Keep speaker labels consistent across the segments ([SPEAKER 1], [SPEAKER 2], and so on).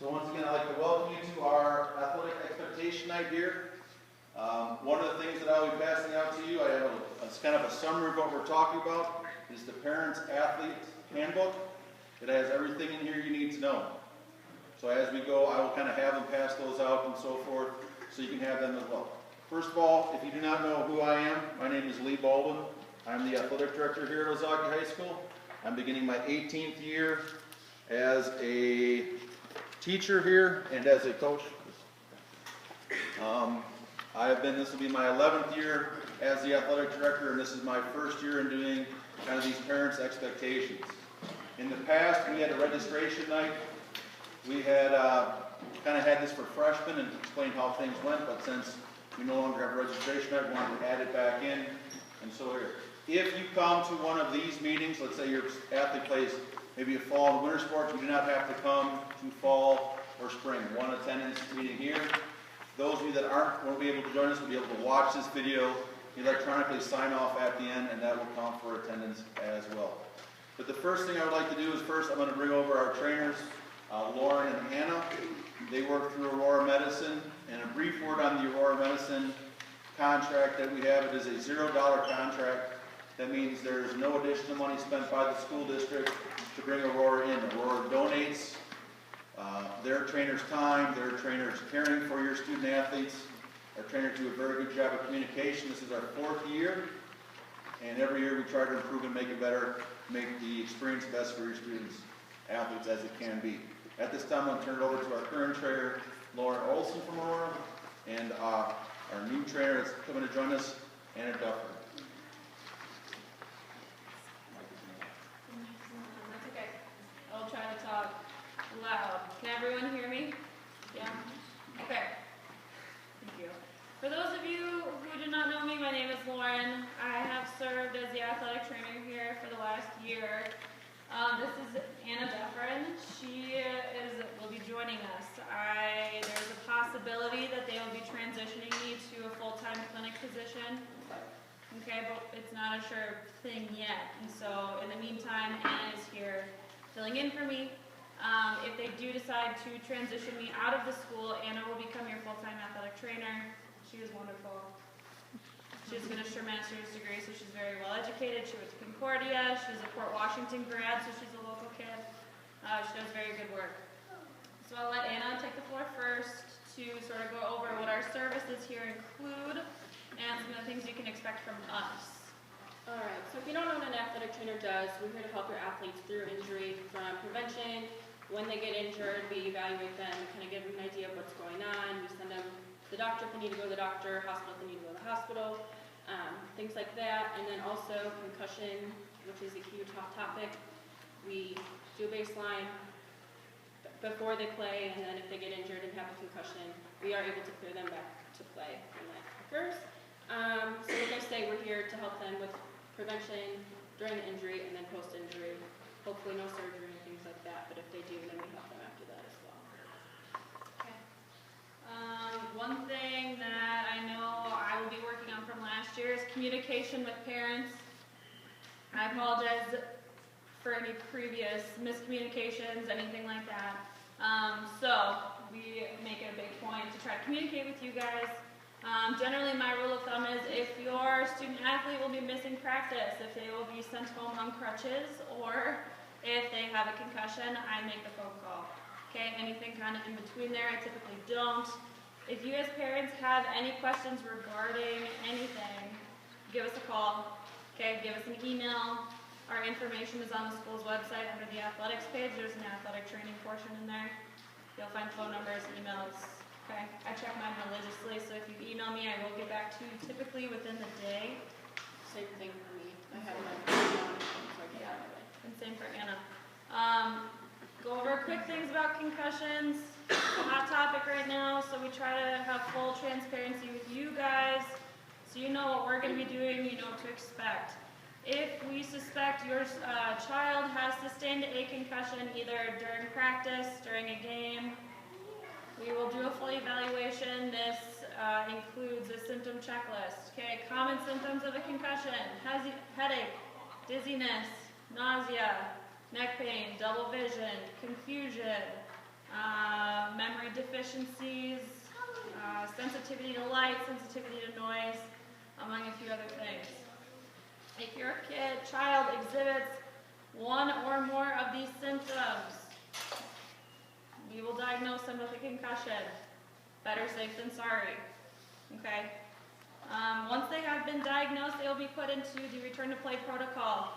[SPEAKER 1] So once again, I'd like to welcome you to our athletic expectation night here. One of the things that I'll be passing out to you, I have it's kind of a summary of what we're talking about, is the Parents Athlete Handbook. It has everything in here you need to know. So as we go, I will kind of have them pass those out and so forth, so you can have them as well. First of all, if you do not know who I am, my name is Lee Baldwin. I'm the athletic director here at Ozaukee High School. I'm beginning my 18th year as a teacher here and as a coach. This will be my 11th year as the athletic director, and this is my first year in doing kind of these parents' expectations. In the past, we had a registration night. We had kind of had this for freshmen and explained how things went, but since we no longer have a registration night, we wanted to add it back in. And so if you come to one of these meetings, let's say your athlete plays maybe a fall and winter sport, you do not have to come to fall or spring. One attendance meeting here. Those of you that won't be able to join us will be able to watch this video, electronically sign off at the end, and that will count for attendance as well. But the first thing I would like to do is I'm going to bring over our trainers, Lauren and Anna. They work through Aurora Medicine, and a brief word on the Aurora Medicine contract that we have. It is a $0 contract. That means there's no additional money spent by the school district to bring Aurora in. Aurora donates their trainers' time, their trainers caring for your student athletes. Our trainers do a very good job of communication. This is our 4th year, and every year we try to improve and make it better, make the experience best for your students, athletes as it can be. At this time, I'm going to turn it over to our current trainer, Lauren Olson from Aurora, and our new trainer that's coming to join us, Anna Duffer.
[SPEAKER 2] That's okay. I'll try to talk loud. Can everyone hear me? Yeah? Okay. Thank you. For those of you who do not know me, my name is Lauren. I have served as the athletic trainer here for the last year. This is Anna Duffer. She will be joining us. There's a possibility that they will be transitioning me to a full-time clinic position. Okay, but it's not a sure thing yet. And so in the meantime, Anna is here filling in for me. If they do decide to transition me out of the school, Anna will become your full-time athletic trainer. She is wonderful. She's finished her master's degree, so she's very well educated. She went to Concordia. She's a Port Washington grad, so she's a local kid. She does very good work. So I'll let Anna take the floor first to sort of go over what our services here include and some of the things you can expect from us.
[SPEAKER 3] Alright, so if you don't know what an athletic trainer does, we're here to help your athletes through injury, from prevention. When they get injured, we evaluate them, kind of give them an idea of what's going on. We send them to the doctor if they need to go to the doctor, hospital if they need to go to the hospital, things like that. And then also concussion, which is a huge hot topic. We do a baseline before they play, and then if they get injured and have a concussion, we are able to clear them back to play when that occurs. So like I say, we're here to help them with prevention during the injury and then post-injury. Hopefully no surgery and things like that, but if they do, then we help them after that as well.
[SPEAKER 2] Okay. One thing that I know I will be working on from last year is communication with parents. I apologize for any previous miscommunications, anything like that. So we make it a big point to try to communicate with you guys. Generally, my rule of thumb is if your student athlete will be missing practice, if they will be sent home on crutches, or if they have a concussion, I make the phone call. Okay, anything kind of in between there, I typically don't. If you as parents have any questions regarding anything, give us a call. Okay, give us an email. Our information is on the school's website under the athletics page. There's an athletic training portion in there. You'll find phone numbers, emails. Okay, I check mine religiously, so if you email me, I will get back to you typically within the day.
[SPEAKER 3] Same thing for me. I have my phone on, so I get out of it.
[SPEAKER 2] And same for Anna. Go over quick things about concussions. It's a hot topic right now, so we try to have full transparency with you guys, so you know what we're going to be doing, you know what to expect. If we suspect your child has sustained a concussion either during practice, during a game, we will do a full evaluation. This includes a symptom checklist. Okay, common symptoms of a concussion: headache, dizziness, nausea, neck pain, double vision, confusion, memory deficiencies, sensitivity to light, sensitivity to noise, among a few other things. If your child exhibits one or more of these symptoms, we will diagnose them with a concussion. Better safe than sorry. Okay? Once they have been diagnosed, they will be put into the return to play protocol.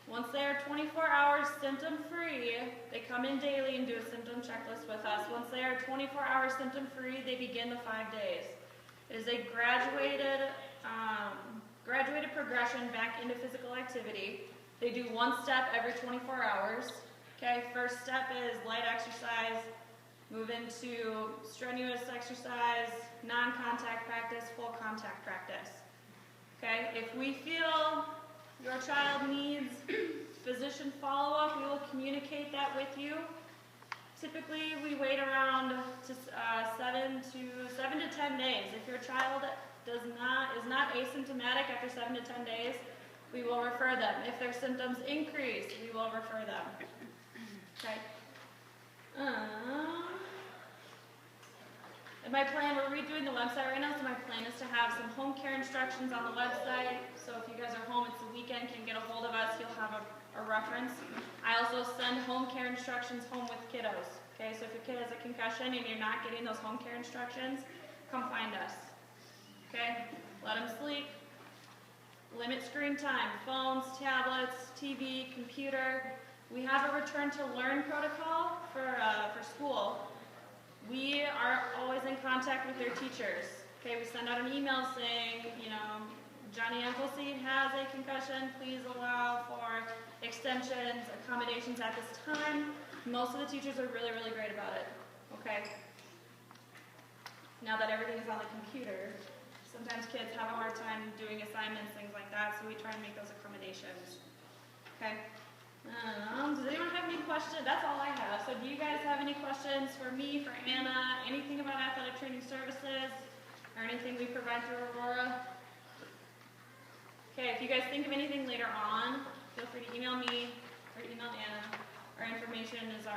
[SPEAKER 2] Once they are 24 hours symptom-free, they come in daily and do a symptom checklist with us. Once they are 24 hours symptom-free, they begin the 5 days. It is a graduated progression back into physical activity. They do one step every 24 hours. Okay, first step is light exercise, move into strenuous exercise, non-contact practice, full contact practice. Okay, if we feel your child needs physician follow-up, we will communicate that with you. Typically, we wait around to 7 to 10 days. If your child is not asymptomatic after 7 to 10 days, we will refer them. If their symptoms increase, we will refer them. Okay. And my plan, we're redoing the website right now, so my plan is to have some home care instructions on the website. So if you guys are home, it's the weekend, can get a hold of us, you'll have a reference. I also send home care instructions home with kiddos. Okay, so if your kid has a concussion and you're not getting those home care instructions, come find us. Okay, let them sleep. Limit screen time, phones, tablets, TV, computer. We have a return to learn protocol for school. We are always in contact with their teachers. Okay, we send out an email saying, you know, Johnny Appleseed has a concussion. Please allow for extensions, accommodations at this time. Most of the teachers are really, really great about it. Okay. Now that everything is on the computer, sometimes kids have a hard time doing assignments, things like that, so we try and make those accommodations. Okay. Does anyone have any questions? That's all I have. So do you guys have any questions for me, for Anna, anything about athletic training services, or anything we provide through Aurora? Okay, if you guys think of anything later on, feel free to email me or email Anna. My information is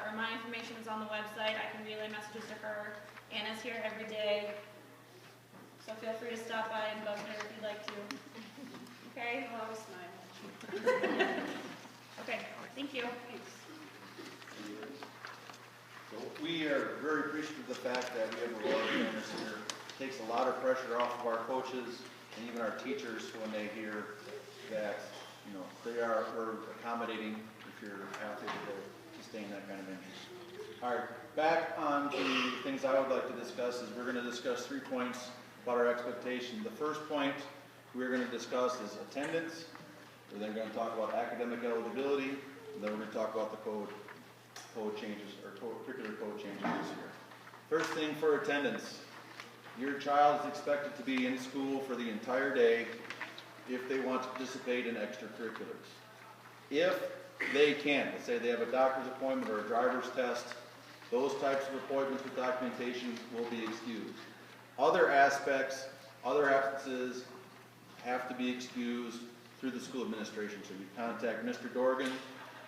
[SPEAKER 2] on the website. I can relay messages to her. Anna's here every day. So feel free to stop by and bug her if you'd like to. Okay?
[SPEAKER 3] I'll always smile.
[SPEAKER 2] Okay, thank you.
[SPEAKER 1] So we are very appreciative of the fact that we have Aurora trainers here. It takes a lot of pressure off of our coaches and even our teachers when they hear that, you know, we're accommodating if you're athlete to sustain that kind of injury. All right, back on to things I would like to discuss is we're going to discuss 3 points about our expectation. The first point we're going to discuss is attendance. We're then going to talk about academic eligibility, and then we're going to talk about the code changes, or curricular code changes this year. First thing for attendance, your child is expected to be in school for the entire day if they want to participate in extracurriculars. If they can, let's say they have a doctor's appointment or a driver's test, those types of appointments with documentation will be excused. Other aspects, other absences have to be excused through the school administration. So you contact Mr. Dorgan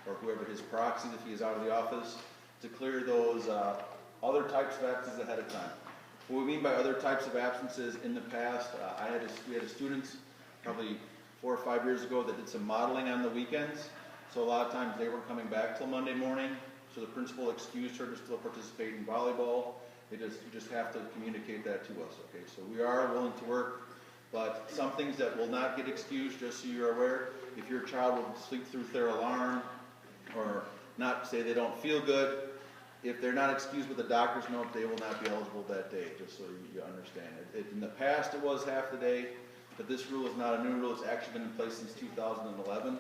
[SPEAKER 1] or whoever his proxy, if he is out of the office, to clear those other types of absences ahead of time. What we mean by other types of absences, in the past, we had a student probably 4 or 5 years ago that did some modeling on the weekends. So a lot of times they weren't coming back till Monday morning. So the principal excused her to still participate in volleyball. You just have to communicate that to us, okay? So we are willing to work, but some things that will not get excused, just so you're aware, if your child will sleep through their alarm or not say they don't feel good, if they're not excused with a doctor's note, they will not be eligible that day, just so you understand. In the past, it was half the day, but this rule is not a new rule. It's actually been in place since 2011.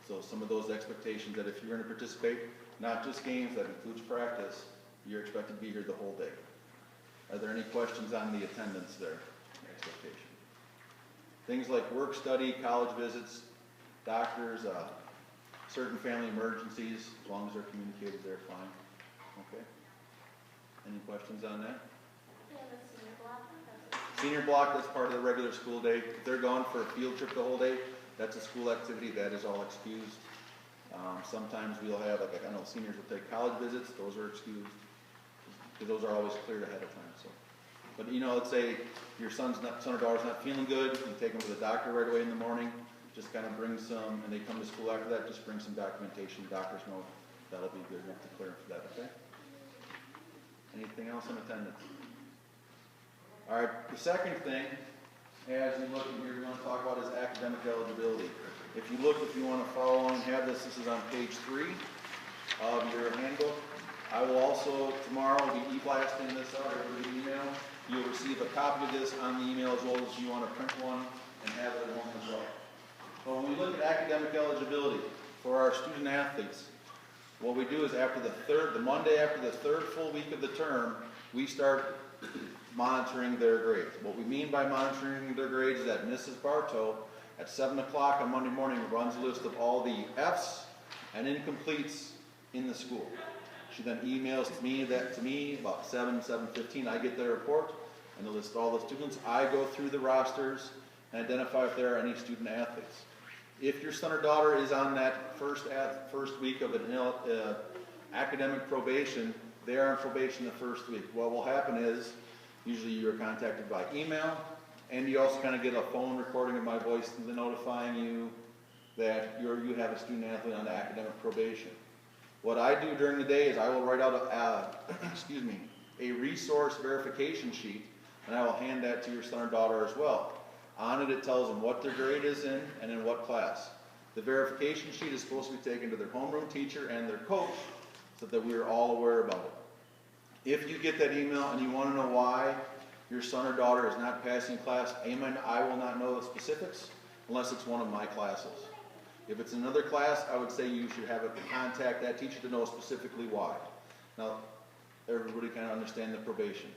[SPEAKER 1] So some of those expectations that if you're going to participate, not just games, that includes practice, you're expected to be here the whole day. Are there any questions on the attendance there, expectation? Things like work study, college visits, doctors, certain family emergencies, as long as they're communicated, they're fine. Okay. Any questions on that?
[SPEAKER 4] Yeah, the senior block.
[SPEAKER 1] Senior block, that's part of the regular school day. If they're gone for a field trip the whole day, that's a school activity, that is all excused. Sometimes we'll have, like I know seniors will take college visits, those are excused. because those are always cleared ahead of time. So, but you know, let's say your son or daughter's not feeling good, you take them to the doctor right away in the morning, just kind of bring some, and they come to school after that, just bring some documentation, doctor's note, that'll be good enough to clear them for that, okay? Anything else in attendance? All right, the second thing, as you look in here, we want to talk about is academic eligibility. If you want to follow along and have this is on page 3 of your handbook. I will also, tomorrow, be e-blasting this out, or email. You'll receive a copy of this on the email as well as you want to print one and have it at home as well. But when we look at academic eligibility for our student athletes, what we do is the Monday after the third full week of the term, we start monitoring their grades. What we mean by monitoring their grades is that Mrs. Bartow, at 7 o'clock on Monday morning, runs a list of all the Fs and incompletes in the school. She then emails to me about 7:15. I get the report and the list of all the students. I go through the rosters and identify if there are any student athletes. If your son or daughter is on that first week of an academic probation, they are on probation the first week. What will happen is, usually you are contacted by email, and you also kind of get a phone recording of my voice notifying you that you have a student athlete on the academic probation. What I do during the day is I will write out a resource verification sheet, and I will hand that to your son or daughter as well. On it, it tells them what their grade is in and in what class. The verification sheet is supposed to be taken to their homeroom teacher and their coach so that we are all aware about it. If you get that email and you want to know why your son or daughter is not passing class, I will not know the specifics unless it's one of my classes. If it's another class, I would say you should have to contact that teacher to know specifically why. Now, everybody kind of understand the probation.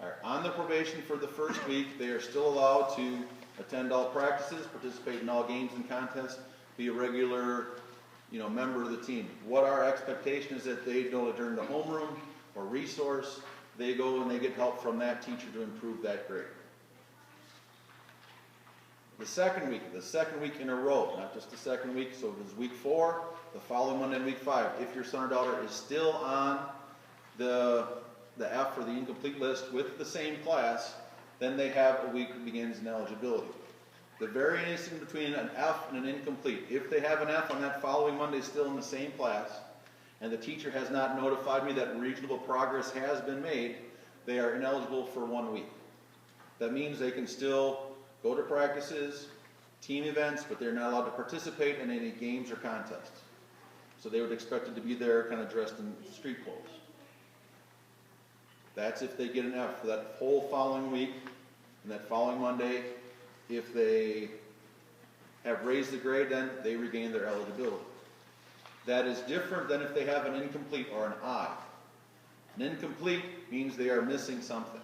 [SPEAKER 1] All right, on the probation for the first week, they are still allowed to attend all practices, participate in all games and contests, be a regular, member of the team. What our expectation is that they know that during the homeroom or resource, they go and they get help from that teacher to improve that grade. The second week in a row, not just the second week, so if it's week 4, the following Monday and week 5, if your son or daughter is still on the F or the incomplete list with the same class, then they have a week that begins in eligibility. The variation between an F and an incomplete, if they have an F on that following Monday still in the same class, and the teacher has not notified me that reasonable progress has been made, they are ineligible for 1 week. That means they can still go to practices, team events, but they're not allowed to participate in any games or contests. So they would expect it to be there kind of dressed in street clothes. That's if they get an F for that whole following week and that following Monday. If they have raised the grade, then they regain their eligibility. That is different than if they have an incomplete or an I. An incomplete means they are missing something.